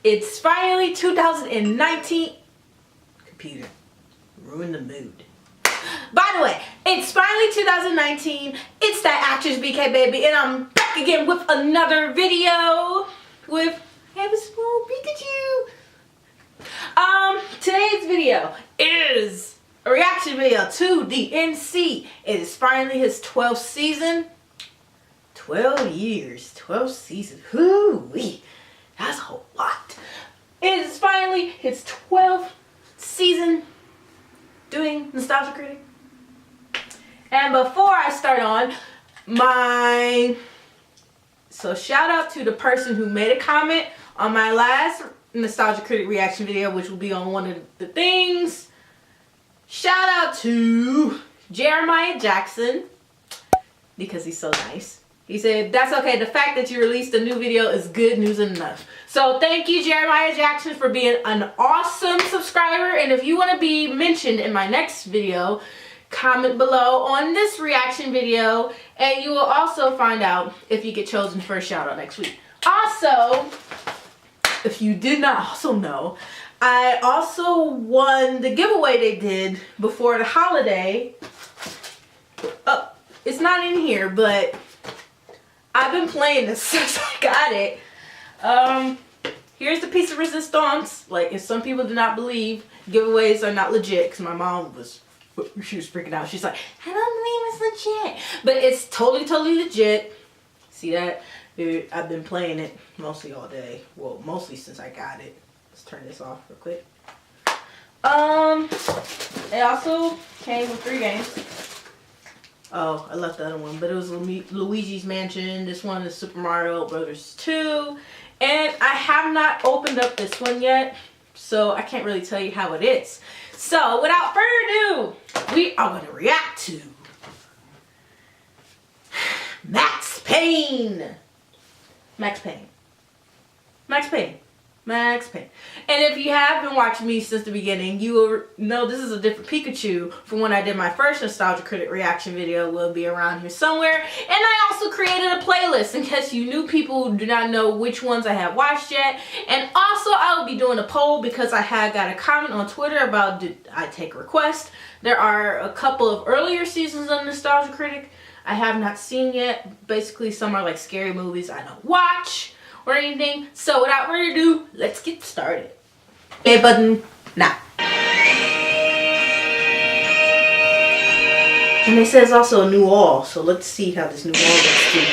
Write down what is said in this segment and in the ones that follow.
It's finally 2019. Computer, ruin the mood. By the way, it's finally 2019. It's that actress BK baby, and I'm back again with another video with Have a Small Pikachu. Today's video is a reaction video to the NC. It is finally his 12th season. 12 years, 12 seasons. Hoo-wee. That's a lot. It is finally his 12th season doing Nostalgia Critic. And before I start on, so shout out to the person who made a comment on my last Nostalgia Critic reaction video, which will be on one of the things. Shout out to Jeremiah Jackson, because he's so nice. He said, that's okay, the fact that you released a new video is good news enough. So thank you, Jeremiah Jackson, for being an awesome subscriber. And if you want to be mentioned in my next video, comment below on this reaction video, and you will also find out if you get chosen for a shout out next week. Also, if you did not also know, I also won the giveaway they did before the holiday. Oh, it's not in here, but I've been playing this since I got it. Here's the piece of resistance. Like, if some people do not believe giveaways are not legit, because my mom was freaking out. She's like, I don't believe it's legit. But it's totally legit. See that? Dude, I've been playing it mostly all day. Well, mostly since I got it. Let's turn this off real quick. It also came with 3 games. Oh, I left the other one, but it was Luigi's Mansion. This one is Super Mario Brothers 2. And I have not opened up this one yet, so I can't really tell you how it is. So, without further ado, we are going to react to Max Payne. Max Payne. Max Payne. Max Payne. And if you have been watching me since the beginning, you will know this is a different Pikachu from when I did my first Nostalgia Critic reaction video. Will be around here somewhere. And I also created a playlist in case you new people who do not know which ones I have watched yet. And also I will be doing a poll because I had got a comment on Twitter about did I take a request. There are a couple of earlier seasons of Nostalgia Critic I have not seen yet. Basically some are like scary movies I don't watch or anything. So without further ado, let's get started. A button now. And they say it's also a new wall, so let's see how this new wall looks too.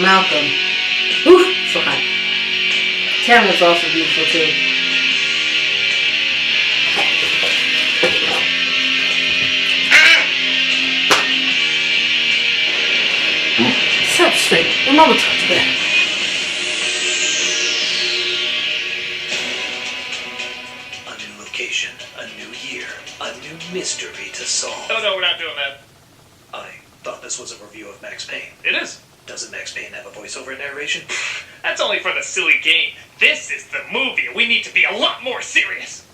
Malcolm. Oof, so hot. Tamara's also beautiful too. Sit up straight. Your mama talked to that. A new location, a new year, a new mystery to solve. Oh no, we're not doing that. I thought this was a review of Max Payne. It is. Doesn't Max Payne have a voiceover narration? That's only for the silly game. This is the movie, and we need to be a lot more serious.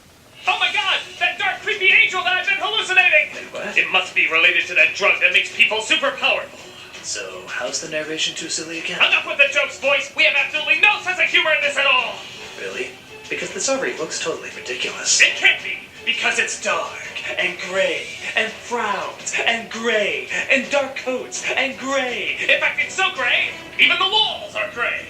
Oh my god, that dark creepy angel that I've been hallucinating! Wait, what? It must be related to that drug that makes people super powerful. So, how's the narration too silly again? Enough with the jokes, boys! We have absolutely no sense of humor in this at all! Really? Because this already looks totally ridiculous. It can't be, because it's dark, and gray, and frowns, and gray, and dark coats, and gray. In fact, it's so gray, even the walls are gray.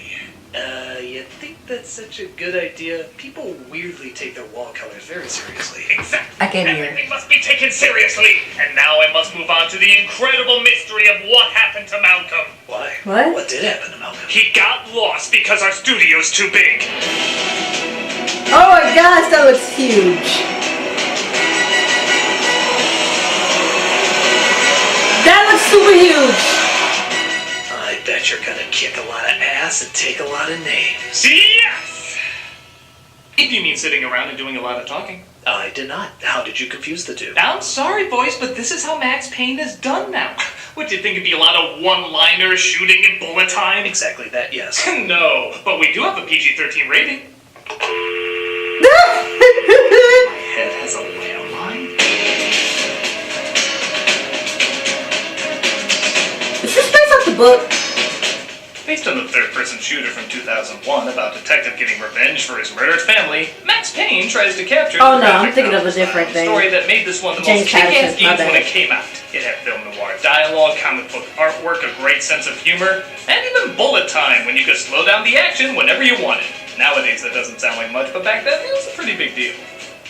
You think that's such a good idea? People weirdly take their wall colors very seriously. Exactly. I can't hear. Everything must be taken seriously. And now I must move on to the incredible mystery of what happened to Malcolm. Why? What? What did happen to Malcolm? He got lost because our studio's too big. Oh my gosh, that looks huge. That looks super huge. I bet you're gonna kick a lot of ass and take a lot of names. Yes! If you mean sitting around and doing a lot of talking. I did not. How did you confuse the two? I'm sorry, boys, but this is how Max Payne is done now. What, do you think it'd be a lot of one-liners, shooting, and bullet time? Exactly that, yes. No, but we do have a PG-13 rating. My head has a landmine. book. Based on the third-person shooter from 2001 about detective getting revenge for his murdered family, Max Payne tries to capture Oh the no, I'm graphic thinking of a novel different style thing. story that made this one of the James most kick-ass Patterson's, my games when bad. it came out. It had film noir dialogue, comic book artwork, a great sense of humor, and even bullet time when you could slow down the action whenever you wanted. Nowadays that doesn't sound like much, but back then it was a pretty big deal.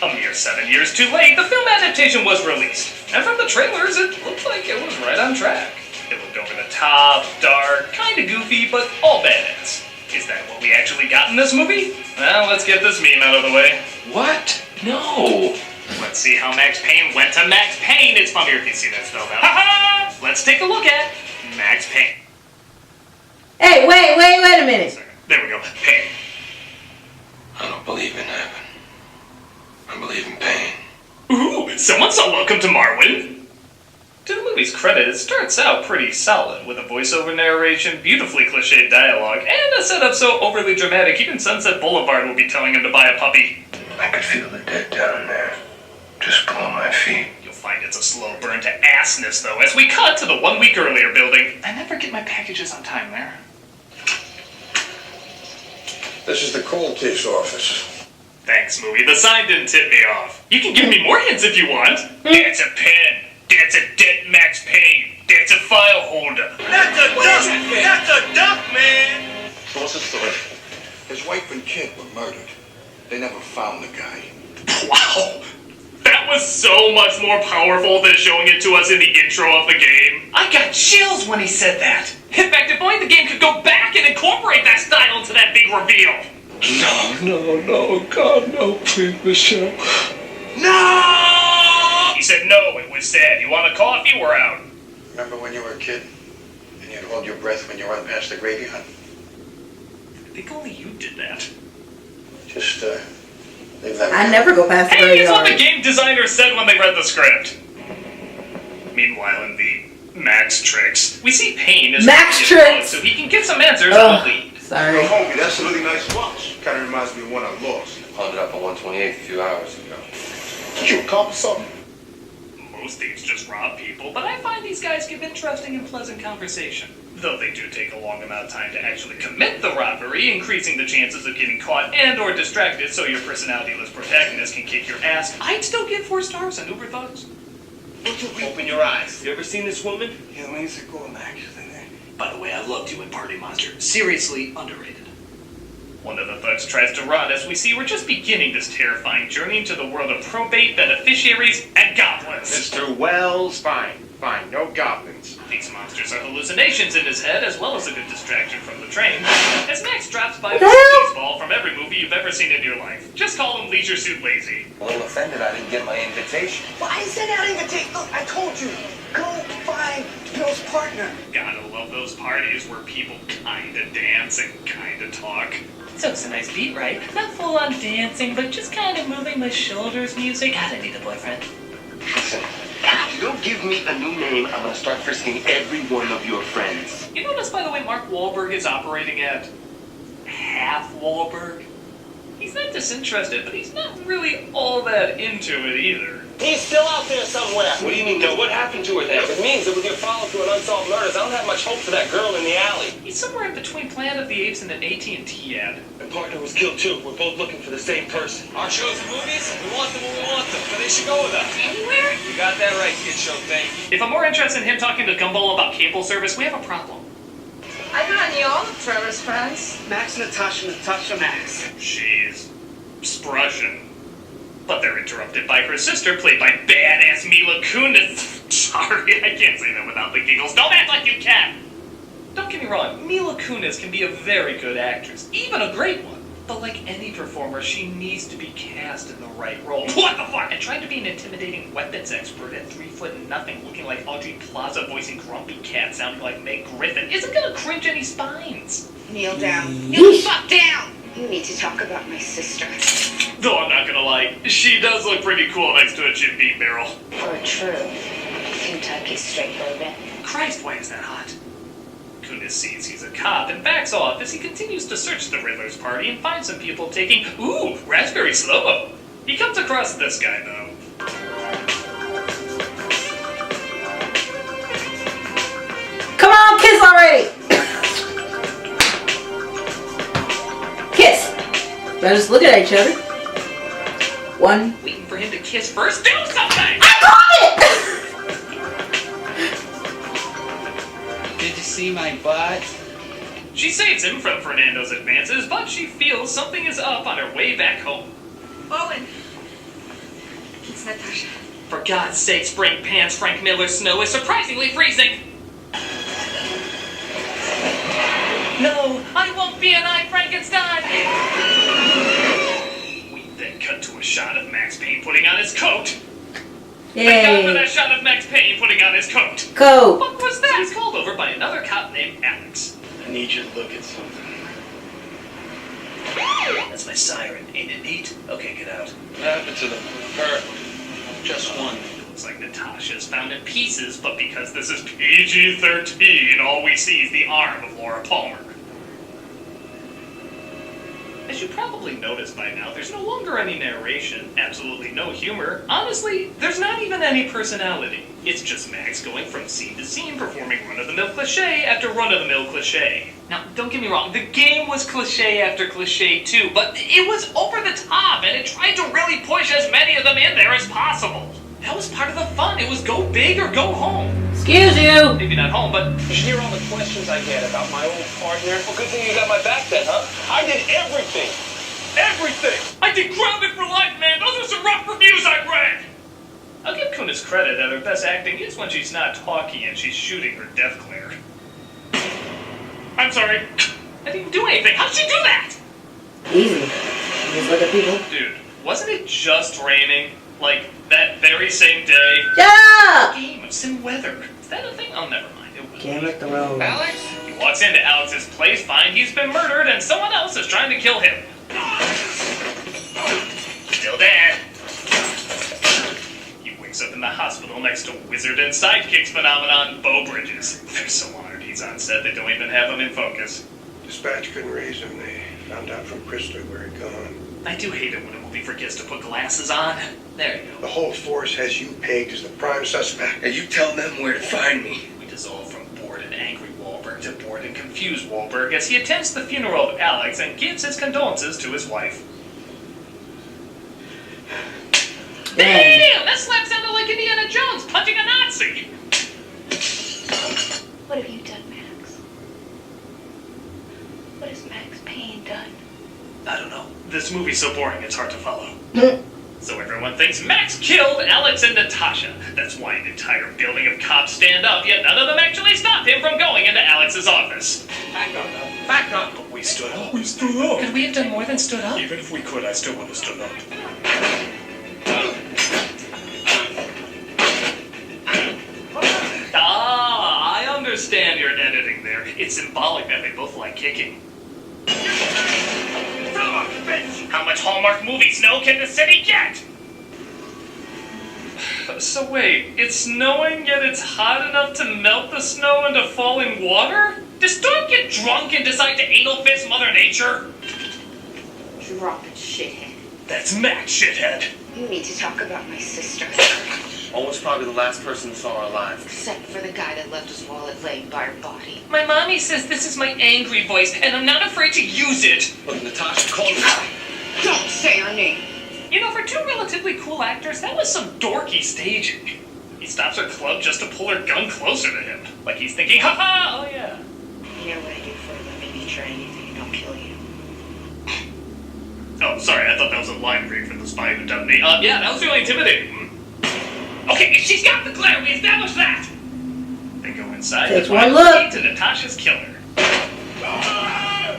A mere 7 years too late, the film adaptation was released, and from the trailers it looked like it was right on track. It looked over the top, dark, kinda goofy, but all badass. Is that what we actually got in this movie? Well, let's get this meme out of the way. What? No. Let's see how Max Payne went to Max Payne. It's funnier if you see that spelled out. Ha-ha! Let's take a look at Max Payne. Hey, wait a minute. There we go. Payne. I don't believe in heaven. I believe in pain. Ooh, someone saw Welcome to Marwin. To the movie's credit, it starts out pretty solid, with a voiceover narration, beautifully cliched dialogue, and a setup so overly dramatic even Sunset Boulevard will be telling him to buy a puppy. I could feel the dead down there, just below my feet. You'll find it's a slow burn to assness, though, as we cut to the 1 week earlier building. I never get my packages on time there. This is the cold case office. Thanks, movie. The sign didn't tip me off. You can give me more hints if you want. That's a pen. That's a dead Max Payne. That's a file holder. That's a duck! That's a duck, man! So what's the story? His wife and kid were murdered. They never found the guy. Wow. That was so much more powerful than showing it to us in the intro of the game. I got chills when he said that. In fact, if only the game could go back and incorporate that style into that big reveal. No, God, no, please, Michelle. No! He said no, it was sad. You want a coffee? We're out. Remember when you were a kid and you'd hold your breath when you run past the graveyard? I think only you did that. Just, leave that. I never go past the Hey, it's what the graveyard. game designer said when they read the script. Meanwhile, in the Max Tricks, we see Payne is Max trying to get Tricks! close so he can get some answers on the lead. Sorry. Yo, homie, that's a really nice watch. Kind of reminds me of one I lost. Hauled it up on 128 a few hours ago. Did you accomplish something? Most thieves just rob people, but I find these guys give interesting and pleasant conversation. Though they do take a long amount of time to actually commit the robbery, increasing the chances of getting caught and or distracted so your personality-less protagonist can kick your ass, I'd still give 4 stars on Uber Thugs. Open your eyes. You ever seen this woman? Yeah, let me see, go back. By the way, I loved you in Party Monster. Seriously underrated. One of the thugs tries to run as we see we're just beginning this terrifying journey into the world of probate, beneficiaries, and goblins. Mr. Wells, fine, no goblins. These monsters are hallucinations in his head, as well as a good distraction from the train. As Max drops by with a baseball from every movie you've ever seen in your life. Just call him Leisure Suit Lazy. A little offended I didn't get my invitation. Why is that not invitation? Look, I told you. Go find Bill's partner. Gotta love those parties where people kinda dance and kinda talk. So it's a nice beat, right? Not full on dancing, but just kind of moving my shoulders music. God, I need a boyfriend. Listen, if you don't give me a new name, I'm gonna start frisking every one of your friends. You notice, by the way, Mark Wahlberg is operating at half Wahlberg? He's not disinterested, but he's not really all that into it either. He's still out there somewhere. What do you mean, no? What happened to her then? It means that with your follow-through on unsolved murders, I don't have much hope for that girl in the alley. He's somewhere in between Planet of the Apes and an AT&T ad. My partner was killed too. We're both looking for the same person. Our shows and movies, we want them when we want them, but they should go with us. Anywhere? You got that right, kid show thing. If I'm more interested in him talking to Gumball about cable service, we have a problem. I thought you all Trevor's friends. Max, Natasha, Max. She's Sprussian. But they're interrupted by her sister, played by badass Mila Kunis. Sorry, I can't say that without the giggles. Don't act like you can! Don't get me wrong, Mila Kunis can be a very good actress, even a great one. But like any performer, she needs to be cast in the right role. What the fuck? And trying to be an intimidating weapons expert at 3'0", looking like Audrey Plaza voicing Grumpy Cat, sounding like Meg Griffin, isn't gonna cringe any spines. Kneel down. Kneel the fuck down! You need to talk about my sister. Though I'm not gonna lie, she does look pretty cool next to a Jim Beam barrel. For a true Kentucky straight bourbon. Christ, why is that hot? Kunis sees he's a cop and backs off as he continues to search the Riddler's party and finds some people taking, raspberry slow-mo. He comes across this guy, though. Come on, kiss already! Let's just look at each other. One. Waiting for him to kiss first. Do something! I caught it! Did you see my butt? She saves him from Fernando's advances, but she feels something is up on her way back home. Owen. It's Natasha. For God's sake, spring pants, Frank Miller snow is surprisingly freezing. No, I won't be an I, Frankenstein! We then cut to a shot of Max Payne putting on his coat. Thank God for that shot of Max Payne putting on his coat. Coat. What was that? He's called over by another cop named Alex. I need you to look at something. That's my siren. Ain't it neat? Okay, get out. What happened to them? Her. Just one. Looks like Natasha's found in pieces, but because this is PG-13, all we see is the arm of Laura Palmer. As you probably noticed by now, there's no longer any narration, absolutely no humor. Honestly, there's not even any personality. It's just Max going from scene to scene performing run-of-the-mill cliché after run-of-the-mill cliché. Now, don't get me wrong, the game was cliché after cliché too, but it was over the top and it tried to really push as many of them in there as possible. That was part of the fun. It was go big or go home. Excuse you. Maybe not home, but You should hear all the questions I get about my old partner. Well, good thing you got my back then, huh? I did everything. Everything! I did Grounded for Life, man! Those are some rough reviews I read! I'll give Kunis credit that her best acting is when she's not talking and she's shooting her death glare. I'm sorry. I didn't do anything. How'd she do that? Easy. Just look at people. Dude, wasn't it just raining? Like, that very same day? Yeah! Game of Sim Weather. Is that a thing? Oh, never mind. It was. Game of Thrones. Alex? He walks into Alex's place, finds he's been murdered, and someone else is trying to kill him. Still dead. He wakes up in the hospital next to wizard and sidekicks phenomenon, Beau Bridges. They're so honored he's on set they don't even have him in focus. Dispatch couldn't raise him. They found out from Krista where he'd gone. I do hate it when a movie forgets to put glasses on. There you go. The whole force has you pegged as the prime suspect. And you tell them where to find me. We dissolve from bored and angry Wahlberg to bored and confused Wahlberg as he attends the funeral of Alex and gives his condolences to his wife. Damn! That slap sounded like Indiana Jones punching a Nazi! What have you done, Max? What has Max Payne done? I don't know. This movie's so boring it's hard to follow. So everyone thinks Max killed Alex and Natasha. That's why an entire building of cops stand up, yet none of them actually stop him from going into Alex's office. Back up. Back up. But we stood up. We stood up. Could we have done more than stood up? Even if we could, I still would have stood up. Ah, I understand your editing there. It's symbolic that they both like kicking. How much Hallmark movie snow can the city get? So wait, it's snowing yet it's hot enough to melt the snow into falling water? Does Storm get drunk and decide to anal fist Mother Nature? Drop it, shithead. That's Max, shithead. You need to talk about my sister. Owen's probably the last person who saw her alive. Except for the guy that left his wallet laying by her body. My mommy says this is my angry voice, and I'm not afraid to use it. Look, Natasha called me. Don't say her name. You know, for two relatively cool actors, that was some dorky staging. He stops her club just to pull her gun closer to him. Like he's thinking, ha-ha, oh yeah. You know what I do for a living? You try anything and I'll kill you. Oh, sorry, I thought that was a line read from The Spy Who Dubbed Me. Yeah, that was really intimidating. Okay, she's got the glare, we established that! They go inside Take to one find look. the key to Natasha's killer.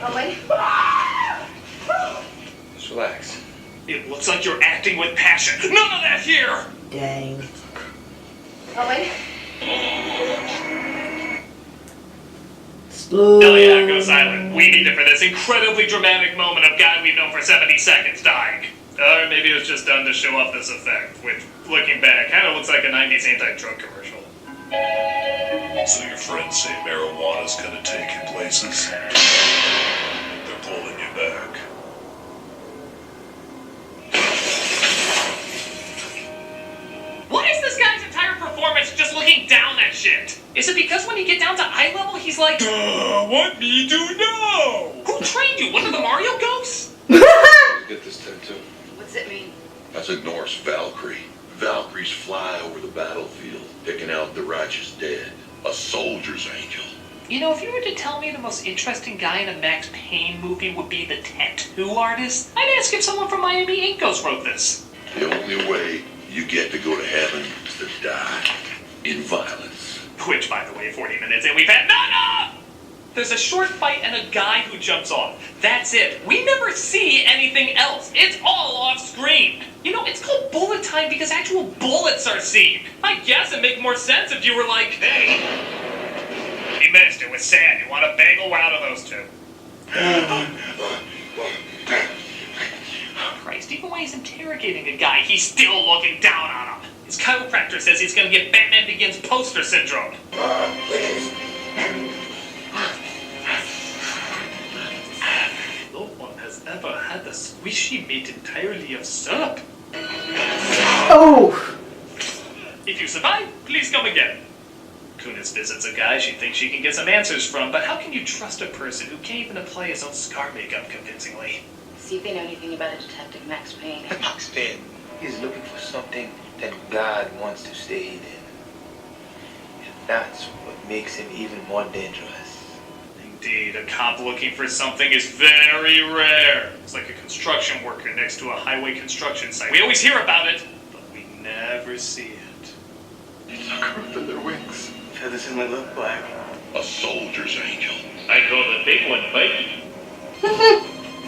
Owen? Just relax. It looks like you're acting with passion. None of that here! Dang. Owen? Slow. Oh yeah, go silent. We need it for this incredibly dramatic moment of guy we've known for 70 seconds dying. Or maybe it was just done to show off this effect, which, looking back, kind of looks like a 90s anti-drug commercial. So your friends say marijuana's gonna take you places? They're pulling you back. Why is this guy's entire performance just looking down at shit? Is it because when you get down to eye level, he's like, Want me to know? who trained you? One of the Mario ghosts? to get this tattoo. What's it mean? That's a Norse Valkyrie. Valkyries fly over the battlefield, picking out the righteous dead. A soldier's angel. You know, if you were to tell me the most interesting guy in a Max Payne movie would be the tattoo artist, I'd ask if someone from Miami Ink wrote this. The only way you get to go to heaven is to die in violence. Which, by the way, 40 minutes in, we've had no! There's a short fight and a guy who jumps off. That's it. We never see anything else. It's all off screen. You know, it's called bullet time because actual bullets are seen. I guess it'd make more sense if you were like, hey, he missed. It was sad. You want a bagel? Out of those two. Christ, even when he's interrogating a guy, he's still looking down on him. His chiropractor says he's going to get Batman Begins poster syndrome. No one has ever had a squishy made entirely of syrup. Oh! If you survive, please come again. Kunis visits a guy she thinks she can get some answers from, but how can you trust a person who can't even apply his own scar makeup convincingly? See if they know anything about a detective, Max Payne. Max Payne. He's looking for something that God wants to stay in. And that's what makes him even more dangerous. Indeed, a cop looking for something is very rare. It's like a construction worker next to a highway construction site. We always hear about it, but we never see it. Look up in their wings. Feathers in my love bag. A soldier's angel. I call the big one Payne.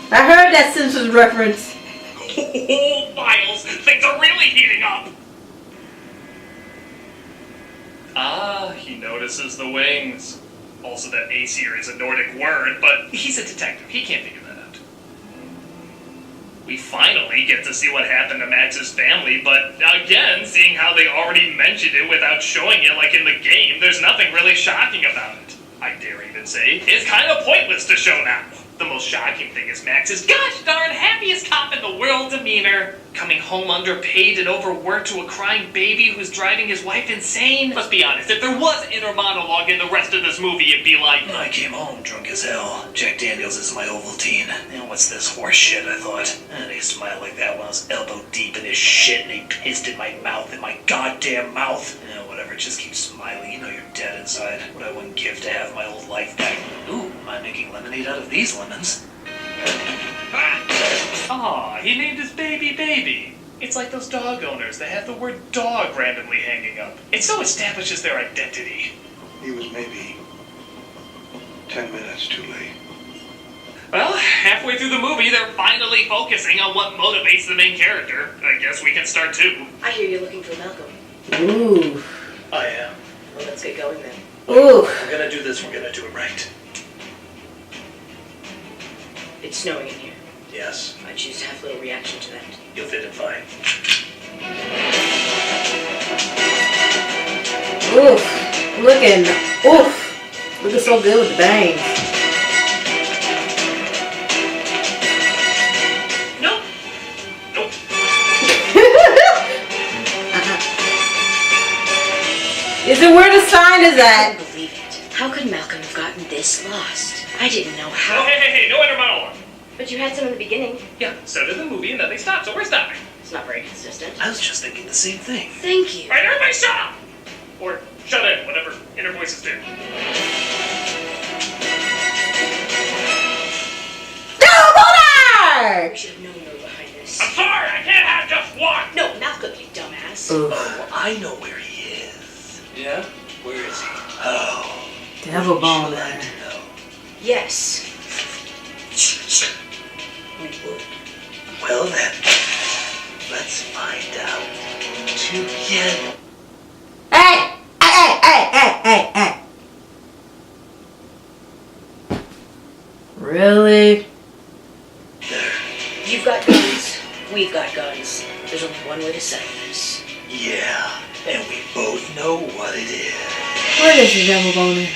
I heard that Simpsons reference. Oh, Miles, things are really heating up. Ah, he notices the wings. Also, that Aesir is a Nordic word, but he's a detective. He can't figure that out. We finally get to see what happened to Max's family, but again, seeing how they already mentioned it without showing it like in the game, there's nothing really shocking about it. I dare even say, it's kind of pointless to show now. The most shocking thing is Max's gosh darn happiest cop in the world demeanor. Coming home underpaid and overworked to a crying baby who's driving his wife insane. Let's be honest, if there was inner monologue in the rest of this movie, it'd be like, I came home drunk as hell. Jack Daniels is my Ovaltine. And what's this horse shit, I thought. And he smiled like that when I was elbow deep in his shit and he pissed in my mouth, in my goddamn mouth. Whatever, just keep smiling. You know you're dead inside. What I wouldn't give to have my old life back. Ooh, I'm making lemonade out of these lemons. Aw, he named his baby. It's like those dog owners that have the word dog randomly hanging up. It so establishes their identity. He was maybe 10 minutes too late. Well, halfway through the movie, they're finally focusing on what motivates the main character. I guess we can start too. I hear you're looking for Malcolm. Ooh. I am. Well, let's get going then. Ooh. We're gonna do this, we're gonna do it right. It's snowing in here. Yes, I choose to have little reaction to that. you'll fit in fine. Oof. Looking so good with the bangs. Nope. Is it where the sign is I at? can't believe it. How could Malcolm have gotten this lost? I didn't know how. Oh, hey, no inner monologue. But you had some in the beginning. Yeah, so did the movie, and then they stopped, so we're stopping. It's not very consistent. I was just thinking the same thing. Thank you. Right, everybody shut up! Or shut in, whatever inner voices do. Dumbledore! We should have known you were behind this. I'm sorry, I can't have just one! No, Malcolm, you dumbass. Oh, I know where he is. Yeah? Where is he? Oh. Devil bone Would you there. like to know? Yes. We would. Well then, let's find out together. Hey! Really? There. You've got guns. We've got guns. There's only one way to settle this. Yeah, and we both know what it is. What is the devil boner?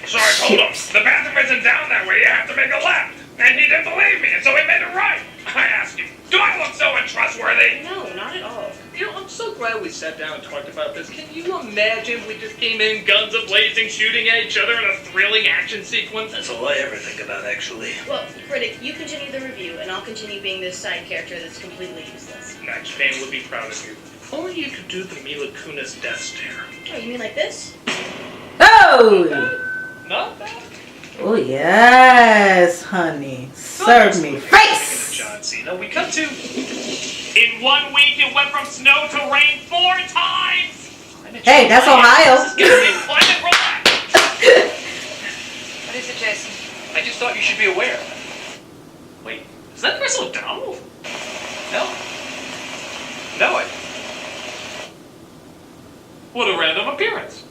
Sorry, hold up. The bathroom isn't down that way, you have to make a left. And he didn't believe me, and so he made it right. I asked him, do I look so untrustworthy? No, not at all. You know, I'm so glad we sat down and talked about this. Can you imagine we just came in, guns a-blazing, shooting at each other in a thrilling action sequence? That's all I ever think about, actually. Well, Critic, you continue the review, and I'll continue being this side character that's completely useless. Max Payne would be proud of you. If only you could do the Mila Kunis death stare. Oh, you mean like this? Oh! Not bad. Oh, yes, honey. Serve me. Face! John Cena. We cut to... In 1 week, it went from snow to rain 4 times! Hey, that's Ohio. This is gonna be climate rollback. What is it, Jason? I just thought you should be aware. Wait, is that Chris O'Donnell? No. No, What a random appearance.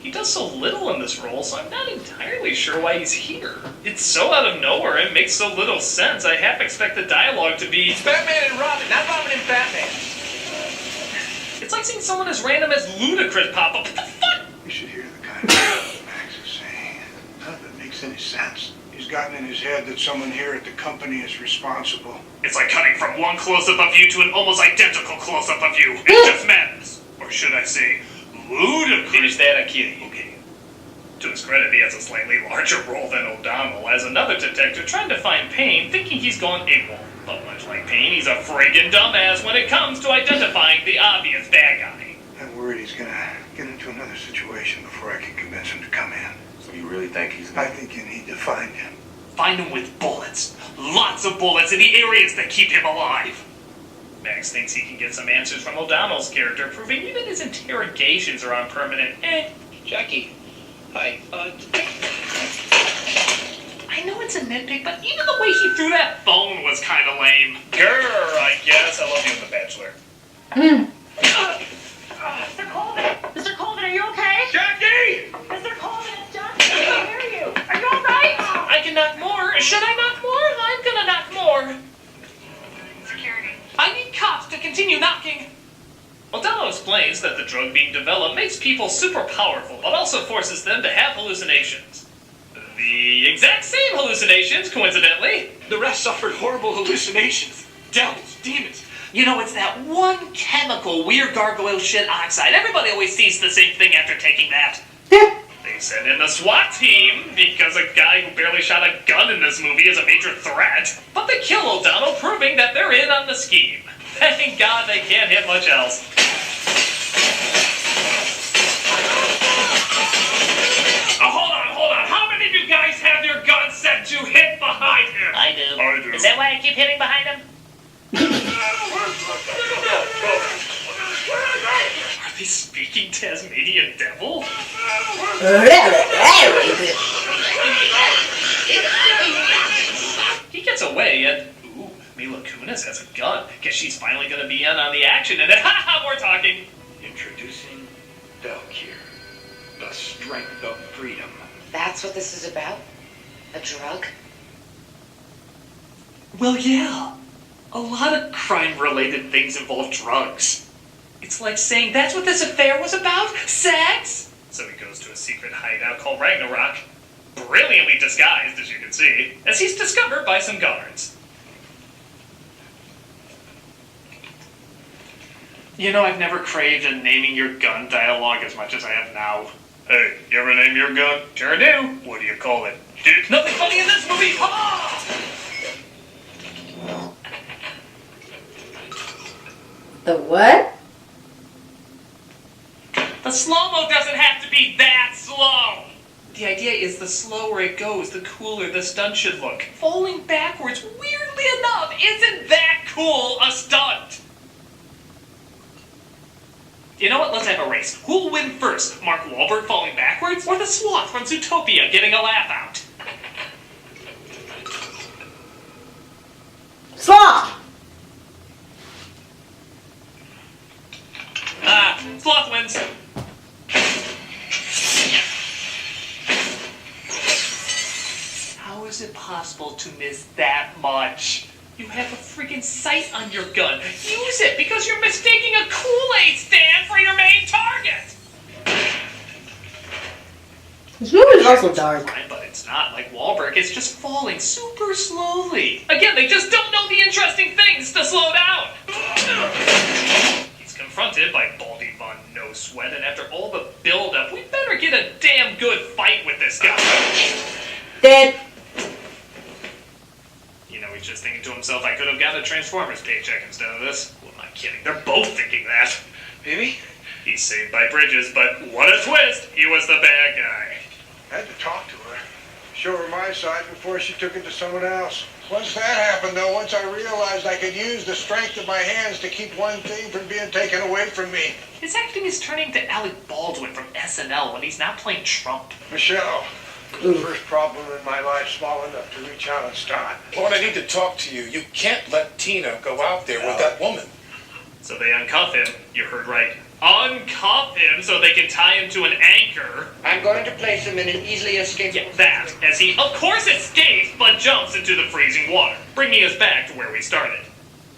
He does so little in this role, so I'm not entirely sure why he's here. It's so out of nowhere, it makes so little sense. I half expect the dialogue to be... It's Batman and Robin, not Robin and Batman. It's like seeing someone as random as Ludacris pop up. What the fuck? You should hear the kind of stuff Max is saying. None of it makes any sense. He's gotten in his head that someone here at the company is responsible. It's like cutting from one close-up of you to an almost identical close-up of you. It's just madness. Or should I say, ludicrous. Finish that, I'm kidding. Okay. To his credit, he has a slightly larger role than O'Donnell as another detective trying to find Payne, thinking he's gone AWOL. But much like Payne, he's a friggin' dumbass when it comes to identifying the obvious bad guy. I'm worried he's gonna get into another situation before I can convince him to come in. So you really think he's... I think you need to find him. Find him with bullets. Lots of bullets in the areas that keep him alive. Max thinks he can get some answers from O'Donnell's character, proving even his interrogations are on permanent Jackie, hi. I know it's a nitpick, but even the way he threw that phone was kind of lame. Grr, I guess. I love you in The Bachelor. Mr. Colvin! Mr. Colvin, are you okay? Jackie! Mr. Colvin, it's Johnson. I can hear you. Are you alright? I can knock more. Should I knock more? I'm gonna knock more. Security. I need cops to continue knocking. O'Donnell explains that the drug being developed makes people super powerful, but also forces them to have hallucinations. The exact same hallucinations, coincidentally. The rest suffered horrible hallucinations. Devils, demons. You know, it's that one chemical, weird gargoyle shit oxide. Everybody always sees the same thing after taking that. They sent in the SWAT team because a guy who barely shot a gun in this movie is a major threat. But they kill O'Donnell, proving that they're in on the scheme. Thank God they can't hit much else. Hold on. How many of you guys have your guns set to hit behind him? I do. I do. Is that why I keep hitting behind him? Are they speaking Tasmanian devil? He gets away and... Ooh, Mila Kunis has a gun. Guess she's finally gonna be in on the action and then ha-ha, we're talking. Introducing Valkyr, the strength of freedom. That's what this is about? A drug? Well, yeah. A lot of crime-related things involve drugs. It's like saying that's what this affair was about? Sex? So he goes to a secret hideout called Ragnarok, brilliantly disguised, as you can see, as he's discovered by some guards. You know, I've never craved a naming your gun dialogue as much as I have now. Hey, you ever name your gun? Sure do. What do you call it? Dude, nothing funny in this movie! Ah! The what? The slow-mo doesn't have to be that slow! The idea is the slower it goes, the cooler the stunt should look. Falling backwards, weirdly enough, isn't that cool a stunt! You know what? Let's have a race. Who'll win first? Mark Wahlberg falling backwards, or the sloth from Zootopia getting a laugh out? Sloth! Sloth wins. How is it possible to miss that much? You have a freaking sight on your gun. Use it, because you're mistaking a Kool-Aid stand for your main target. This movie is also dark. Fine, but it's not like Wahlberg. It's just falling super slowly. Again, they just don't know the interesting things to slow down. He's confronted by Baldy Von No Sweat, and after all the build-up, we better get a damn good fight with this guy. Dead. You know, he's just thinking to himself, I could have got a Transformers paycheck instead of this. Well, I'm not kidding. They're both thinking that. Maybe? He's saved by Bridges, but what a twist! He was the bad guy. I had to talk to her. Show her my side before she took it to someone else. Once that happened, though, once I realized I could use the strength of my hands to keep one thing from being taken away from me. His acting is turning to Alec Baldwin from SNL when he's not playing Trump. Michelle, the first problem in my life small enough to reach out and start. Lord, I need to talk to you. You can't let Tina go out there with that woman. So they uncuff him. You heard right. Uncuff him so they can tie him to an anchor. I'm going to place him in an easily escapable... Yeah, that, as he, of course, escapes, but jumps into the freezing water, bringing us back to where we started.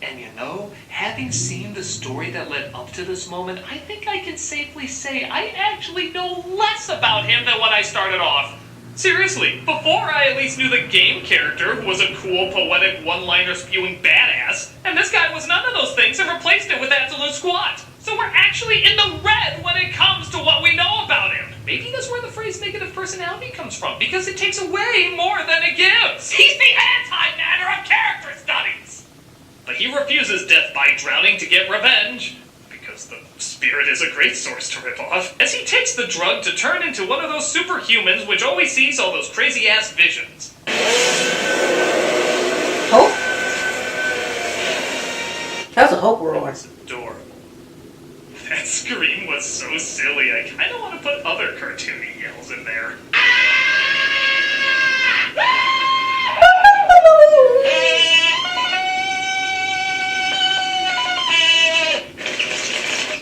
And you know, having seen the story that led up to this moment, I think I can safely say I actually know less about him than when I started off. Seriously, before I at least knew the game character, who was a cool, poetic, one-liner spewing badass, and this guy was none of those things and replaced it with absolute squat. So we're actually in the red when it comes to what we know about him. Maybe that's where the phrase negative personality comes from, because it takes away more than it gives. He's the anti-matter of character studies! But he refuses death by drowning to get revenge, because the spirit is a great source to rip off, as he takes the drug to turn into one of those superhumans which always sees all those crazy-ass visions. Hope? That was a hope roar. That's adorable. That scream was so silly, I kinda want to put other cartoony yells in there.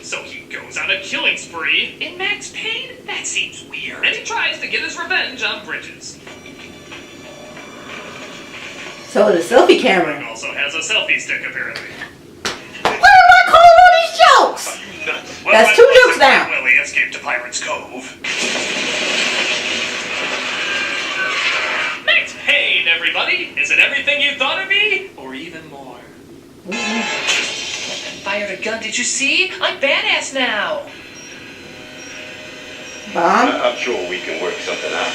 So he goes on a killing spree in Max Payne? That seems weird. And he tries to get his revenge on Bridges. So the selfie camera. He also has a selfie stick, apparently. Where am I calling all these jokes? Well, That's two jokes now. Willie escaped to Pirate's Cove. Max Payne, everybody! Is it everything you thought it'd be? Or even more? Fired a gun, did you see? I'm badass now. Bomb? I'm sure we can work something out.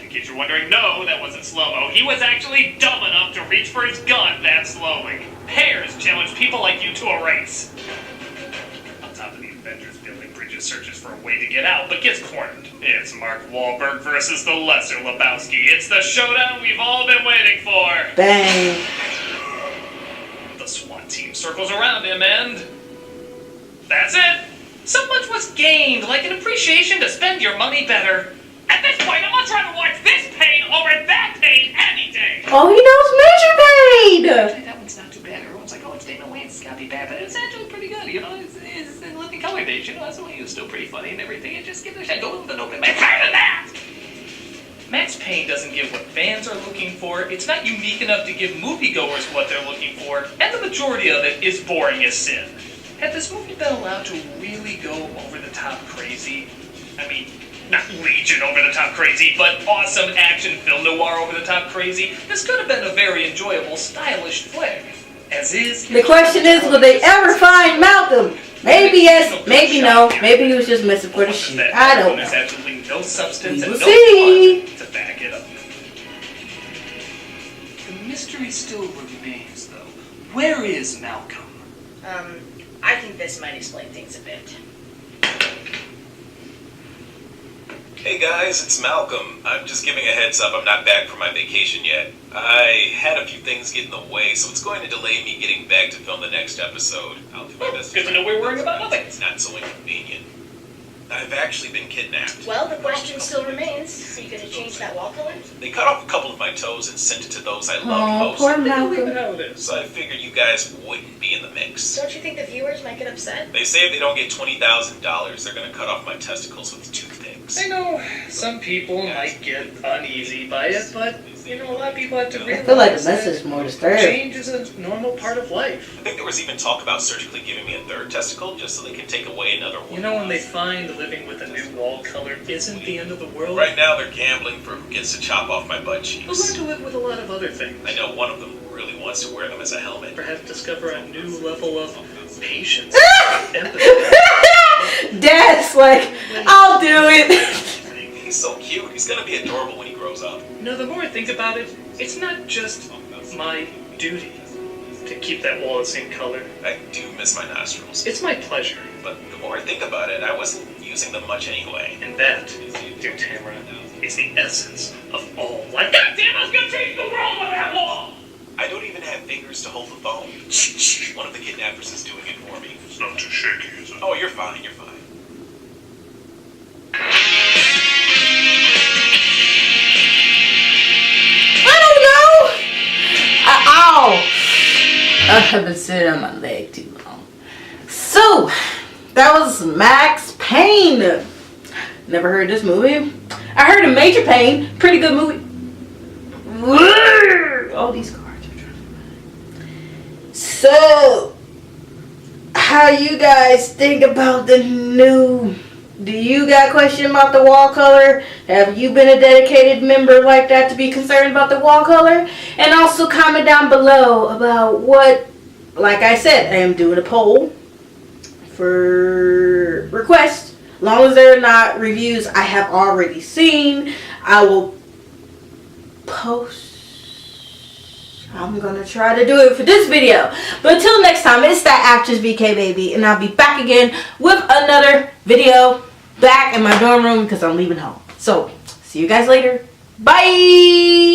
In case you're wondering, no, that wasn't slow-mo. He was actually dumb enough to reach for his gun that slowly. Pears challenge people like you to a race. On top of the Avengers building, Bridges searches for a way to get out, but gets cornered. It's Mark Wahlberg versus the lesser Lebowski. It's the showdown we've all been waiting for. Bang. The SWAT team circles around him and... that's it! So much was gained, like an appreciation to spend your money better. At this point, I'd much rather watch this Payne over that Payne any day! Oh, he knows Major Payne! Actually, that one's not too bad. Everyone's like, oh, it's Damon Wayans, it's gotta be bad, but it's actually pretty good, you know? It's in living color days, you know? That's why he was still pretty funny and everything. And just give it a shot. Go in with an open mind. Better than that! Max Payne doesn't give what fans are looking for. It's not unique enough to give moviegoers what they're looking for, and the majority of it is boring as sin. Had this movie been allowed to really go over the top crazy, I mean, not Legion over the top crazy, but awesome action film noir over the top crazy, this could have been a very enjoyable, stylish flick. As is... The question is, will they ever find Malcolm? Maybe yes, maybe no. Maybe he was just missing for the shit. I don't There's know. absolutely no substance and We'll no see. plot to back it up. The mystery still remains, though. Where is Malcolm? I think this might explain things a bit. Hey guys, it's Malcolm. I'm just giving a heads up, I'm not back from my vacation yet. I had a few things get in the way, so it's going to delay me getting back to film the next episode. I'll do my best. Good to know we're worrying about nothing. It's not so inconvenient. I've actually been kidnapped. Well, the question still remains. Are you going to change that wall color? They cut off a couple of my toes and sent it to those I Oh, loved poor most. Malcolm. So I figured you guys wouldn't be in the mix. Don't you think the viewers might get upset? They say if they don't get $20,000, they're going to cut off my testicles with toothpicks. I know some people might get uneasy by it, but, you know, a lot of people have to realize I feel like the message is more disturbed. change is a normal part of life. I think there was even talk about surgically giving me a third testicle just so they can take away another one. You know, when they find living with a new wall color isn't the end of the world, Right now they're gambling for who gets to chop off my butt they'll cheeks. learn to live with a lot of other things. I know one of them really wants to wear them as a helmet. Perhaps discover a new level of patience, empathy. Dad's like, I'll do it. He's so cute. He's gonna be adorable when he grows up. No, the more I think about it, it's not just my duty to keep that wall the same color. I do miss my nostrils. It's my pleasure. But the more I think about it, I wasn't using them much anyway. And that, dear Tamara, is the essence of all life. God damn, I was gonna change the world with that wall! I don't even have fingers to hold the phone. One of the kidnappers is doing it for me. It's not too shaky, is it? Oh, you're fine, you're fine. I haven't sitting on my leg too long. So, that was Max Payne. Never heard this movie. I heard of Major Payne. Pretty good movie. All these cards are trying to find. So, how you guys think about the new... Do you got a question about the wall color? Have you been a dedicated member like that to be concerned about the wall color? And also comment down below about what, like I said, I am doing a poll for requests. As long as they're not reviews I have already seen, I will post. I'm going to try to do it for this video. But until next time, it's that actress VK baby. And I'll be back again with another video. Back in my dorm room because I'm leaving home. So, see you guys later. Bye!